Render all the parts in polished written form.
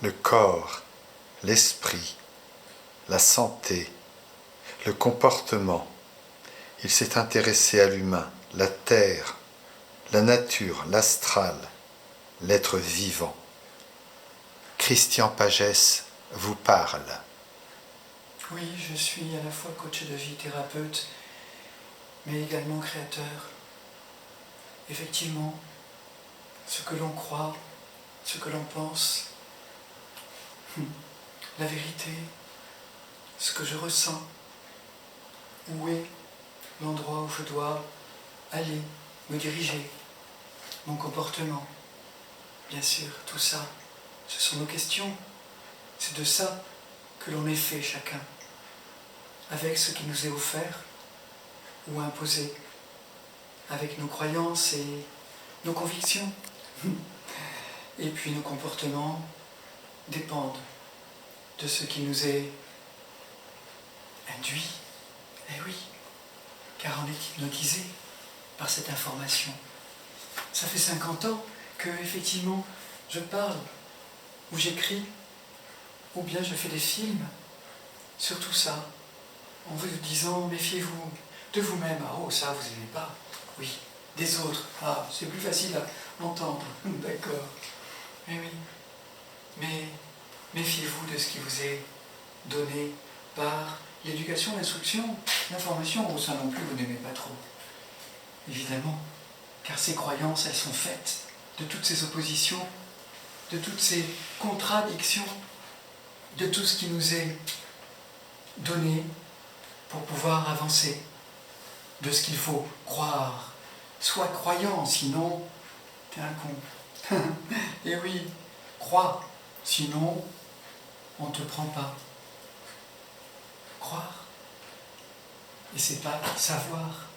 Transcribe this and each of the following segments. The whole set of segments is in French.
le corps, l'esprit, la santé, le comportement. Il s'est intéressé à l'humain, la terre, la nature, l'astral, l'être vivant. Christian Pagès vous parle. Oui, je suis à la fois coach de vie, thérapeute, mais également créateur. Effectivement, ce que l'on croit, ce que l'on pense, la vérité, ce que je ressens, où est l'endroit où je dois aller, me diriger, mon comportement. Bien sûr, tout ça, ce sont nos questions. C'est de ça que l'on est fait chacun, avec ce qui nous est offert ou imposé, avec nos croyances et nos convictions. Et puis nos comportements dépendent de ce qui nous est induit. Eh oui, car on est hypnotisé par cette information. Ça fait 50 ans que, effectivement, je parle, ou j'écris, ou bien je fais des films sur tout ça, en vous disant, méfiez-vous de vous-même. Ah oh, ça, vous n'aimez pas. Oui, des autres. Ah, c'est plus facile à entendre. D'accord. Mais oui. Mais méfiez-vous de ce qui vous est donné par l'éducation, l'instruction, l'information. Oh, ça non plus, vous n'aimez pas trop. Évidemment, car ces croyances, elles sont faites de toutes ces oppositions, de toutes ces contradictions, de tout ce qui nous est donné pour pouvoir avancer, de ce qu'il faut croire. Sois croyant, sinon t'es un con. Et oui, crois, sinon on ne te prend pas. Croire. Et c'est pas savoir.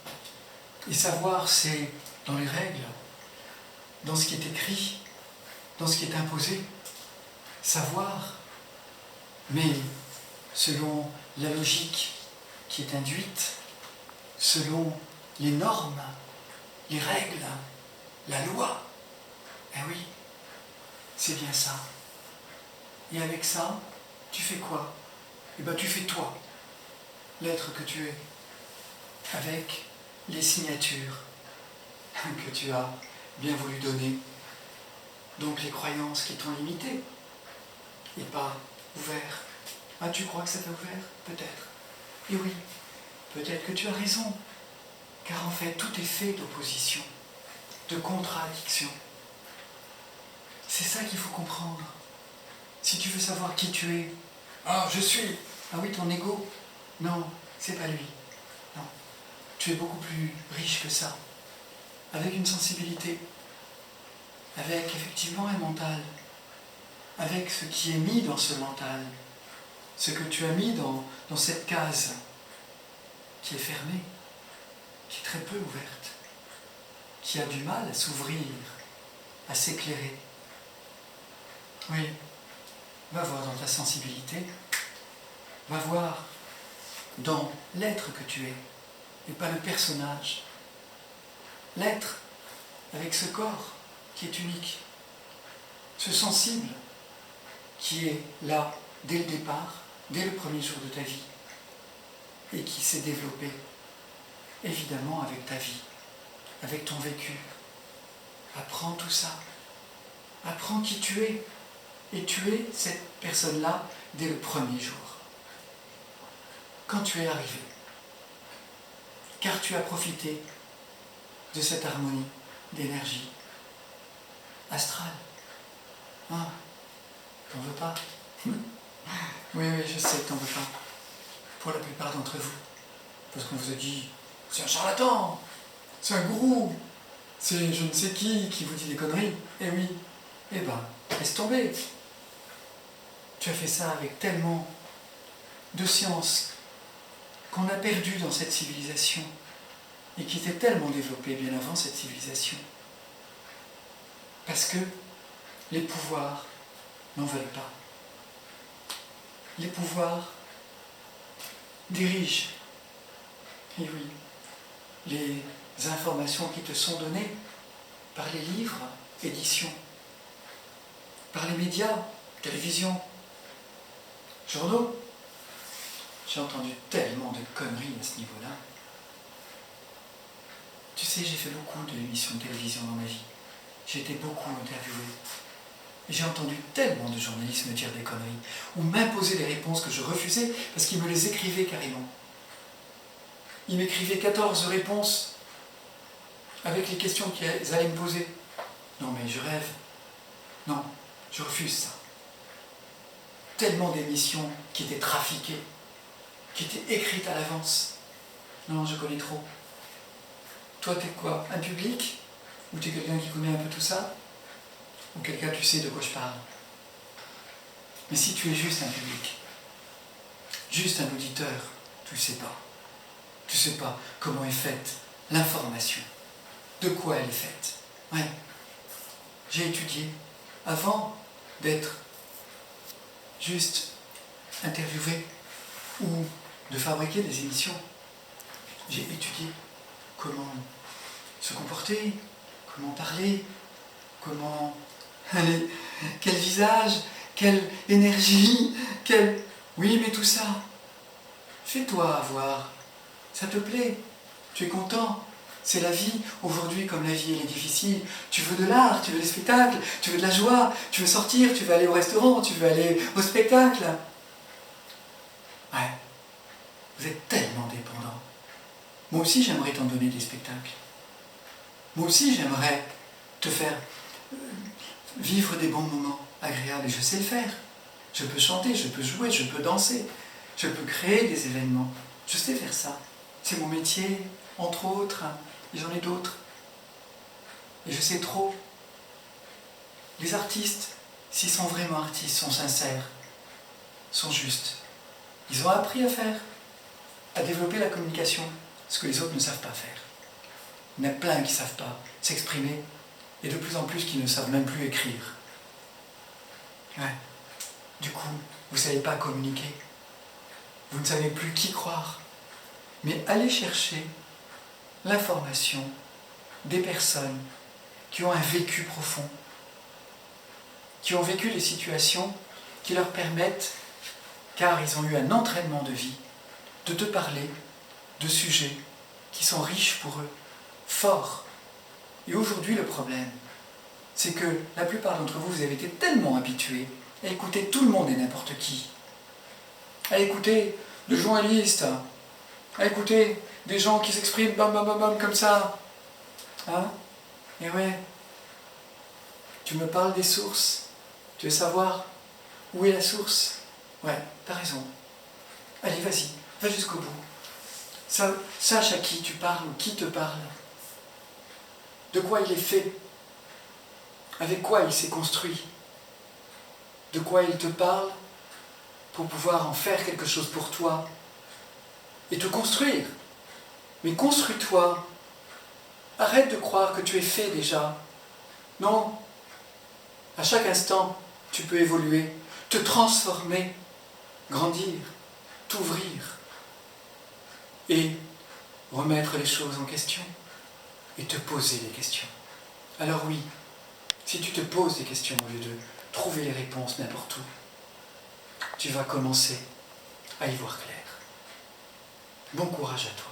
Et savoir, c'est dans les règles, dans ce qui est écrit, dans ce qui est imposé. Savoir, mais selon la logique qui est induite, selon les normes, les règles, la loi. Eh oui, c'est bien ça. Et avec ça, tu fais quoi? Eh bien, tu fais toi, l'être que tu es, avec les signatures que tu as bien voulu donner. Donc les croyances qui t'ont limité et pas ouvert. Ah, tu crois que ça t'a ouvert? Peut-être. Et oui, peut-être que tu as raison. Car en fait, tout est fait d'opposition, de contradiction. C'est ça qu'il faut comprendre. Si tu veux savoir qui tu es, ah, je suis. Ah oui, ton ego. Non, c'est pas lui. Non. Tu es beaucoup plus riche que ça. Avec une sensibilité. Avec effectivement un mental. Avec ce qui est mis dans ce mental. Ce que tu as mis dans cette case qui est fermée, qui est très peu ouverte, qui a du mal à s'ouvrir, à s'éclairer. Oui, va voir dans ta sensibilité, va voir dans l'être que tu es, et pas le personnage. L'être avec ce corps qui est unique, ce sensible qui est là dès le départ, dès le premier jour de ta vie, et qui s'est développé, évidemment, avec ta vie, avec ton vécu. Apprends tout ça. Apprends qui tu es. Et tu es cette personne-là dès le premier jour. Quand tu es arrivé. Car tu as profité de cette harmonie d'énergie astrale. Ah, t'en veux pas? Oui, je sais que t'en veux pas. Pour la plupart d'entre vous. Parce qu'on vous a dit, c'est un charlatan, c'est un gourou, c'est je ne sais qui vous dit des conneries. Eh oui, eh ben, laisse tomber. Tu as fait ça avec tellement de science qu'on a perdu dans cette civilisation et qui était tellement développée bien avant cette civilisation. Parce que les pouvoirs n'en veulent pas. Les pouvoirs dirigent. Et oui, les informations qui te sont données par les livres, éditions, par les médias, télévision, journaux. J'ai entendu tellement de conneries à ce niveau-là. Tu sais, j'ai fait beaucoup d'émissions de télévision dans ma vie. J'ai été beaucoup interviewé. Et j'ai entendu tellement de journalistes me dire des conneries, ou m'imposer des réponses que je refusais, parce qu'ils me les écrivaient carrément. Ils m'écrivaient 14 réponses avec les questions qu'ils allaient me poser. Non mais je rêve. Non, je refuse ça. Tellement d'émissions qui étaient trafiquées, qui étaient écrites à l'avance. Non, je connais trop. Toi, t'es quoi? Un public? Ou t'es quelqu'un qui connaît un peu tout ça? Ou quelqu'un, tu sais de quoi je parle? Mais si tu es juste un public, juste un auditeur, tu ne sais pas. Tu ne sais pas comment est faite l'information, de quoi elle est faite. Ouais. J'ai étudié avant d'être juste interviewé ou de fabriquer des émissions. J'ai étudié comment se comporter, comment parler, comment... quel visage, quelle énergie, quel... Oui, mais tout ça, fais-toi avoir. Ça te plaît, tu es content. C'est la vie. Aujourd'hui, comme la vie elle est difficile, tu veux de l'art, tu veux des spectacles, tu veux de la joie, tu veux sortir, tu veux aller au restaurant, tu veux aller au spectacle. Ouais, vous êtes tellement dépendants. Moi aussi, j'aimerais t'en donner des spectacles. Moi aussi, j'aimerais te faire vivre des bons moments agréables. Et je sais le faire. Je peux chanter, je peux jouer, je peux danser. Je peux créer des événements. Je sais faire ça. C'est mon métier, entre autres. Et j'en ai d'autres. Et je sais trop. Les artistes, s'ils sont vraiment artistes, sont sincères, sont justes. Ils ont appris à faire, à développer la communication, ce que les autres ne savent pas faire. Il y en a plein qui ne savent pas s'exprimer, et de plus en plus qui ne savent même plus écrire. Ouais. Du coup, vous ne savez pas communiquer. Vous ne savez plus qui croire. Mais allez chercher l'information des personnes qui ont un vécu profond, qui ont vécu des situations qui leur permettent, car ils ont eu un entraînement de vie, de te parler de sujets qui sont riches pour eux, forts. Et aujourd'hui, le problème, c'est que la plupart d'entre vous, vous avez été tellement habitués à écouter tout le monde et n'importe qui, à écouter de journalistes, à écouter des gens qui s'expriment bam bam bam bam comme ça. Hein? Et ouais, tu me parles des sources, tu veux savoir où est la source? Ouais, t'as raison. Allez, vas-y, va jusqu'au bout. Sache à qui tu parles ou qui te parle. De quoi il est fait. Avec quoi il s'est construit. De quoi il te parle pour pouvoir en faire quelque chose pour toi. Et te construire. Mais construis-toi. Arrête de croire que tu es fait déjà. Non. À chaque instant, tu peux évoluer, te transformer, grandir, t'ouvrir et remettre les choses en question et te poser des questions. Alors oui, si tu te poses des questions au lieu de trouver les réponses n'importe où, tu vas commencer à y voir clair. Bon courage à toi.